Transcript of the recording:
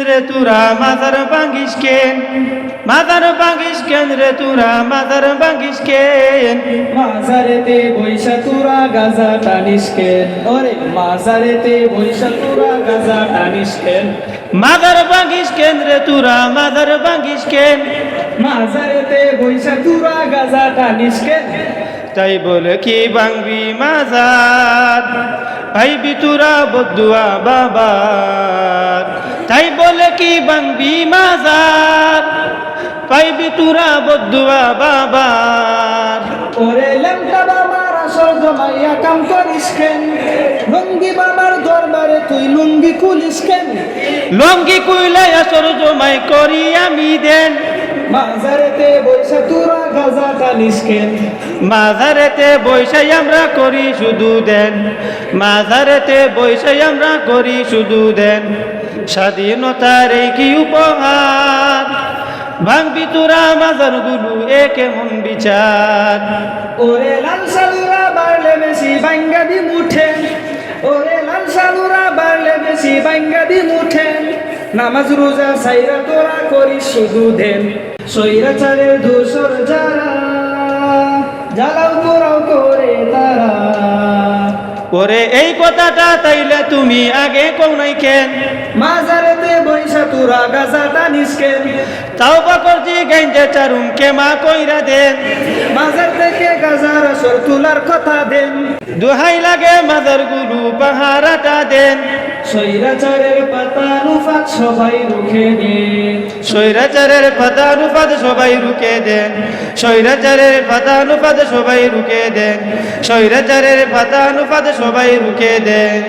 রে তুরা মাজার ভাঙ্গিস কেন, মাজার ভাঙ্গিস কেন রে তুরা মাজার ভাঙ্গিস কেন, মাজারেতে বৈশা তুরা গাজা টানিস কেন, ওরে মাজারেতে বৈশা তুরা গাজা টানিস কেন, মাজার ভাঙ্গিস কেন রে তুরা মাজার ভাঙ্গিস কেন, মাজারেতে বৈশা তুরা গাজা টানিস কেন, তাই বলে কি ভাঙবি মাজার, পাইবি তুরা বদুয়া বাবার, তাই বলে কি ভাঙবি মাজার, পাইবি তুরা বদুয়া বাবার। ওরে লেমটা বাবার আসর জমাইয়া কাম করিস কেন, লুঙ্গি বাবার দরবারে তুই লুঙ্গি খুলিস কেন, লঙ্গি কুইলাই আসর জমাই করি আমি দেন, মাজারেতে বৈশা তুরা গাজা টানিস কেন, মাজারেতে বৈশাই আমরা করি শুধু দেন, মাজারেতে বৈশাই আমরা করি শুধু দেন, স্বাধীনতার এই কি উপহার, ভাঙবি তোরা মাজার গুলো এ কেমন বিচার। ওরে লাল সালুরা বাড়লে বেশি বাঙ্গা দি মুঠেন, ওরে লাল সালুরা বাড়লে বেশি বাঙ্গা দি মুঠেন, নামাজ রোজা সাইরা তোরা করিস শুধু দেন, সৈরাচারের দোসর যারা জ্বালাও তোরাও করে তারা। ওরে এই কথাটা তাইলে তুমি আগে কও নাই কেন, মাজারেতে বৈশা তোরা গাজা টানিস কেন, তাও বা করছি গাইজা চারুম কেমা কইরা দেন, মাজার থেকে গাজার আসর তোলার কথা দেন, দোহাই লাগে মাজার গুলো পাহারাটা দেন, সৈরাচারের পাতানুফাত সবাই রুখে দেন, স্বৈরাচারের পাতানুপাত সবাই রুকে দেন, স্বৈরাচারের পাতানুপাত সবাই রুকে দেন, স্বৈরাচারের পাতানুপাত সবাই রুকে দেন।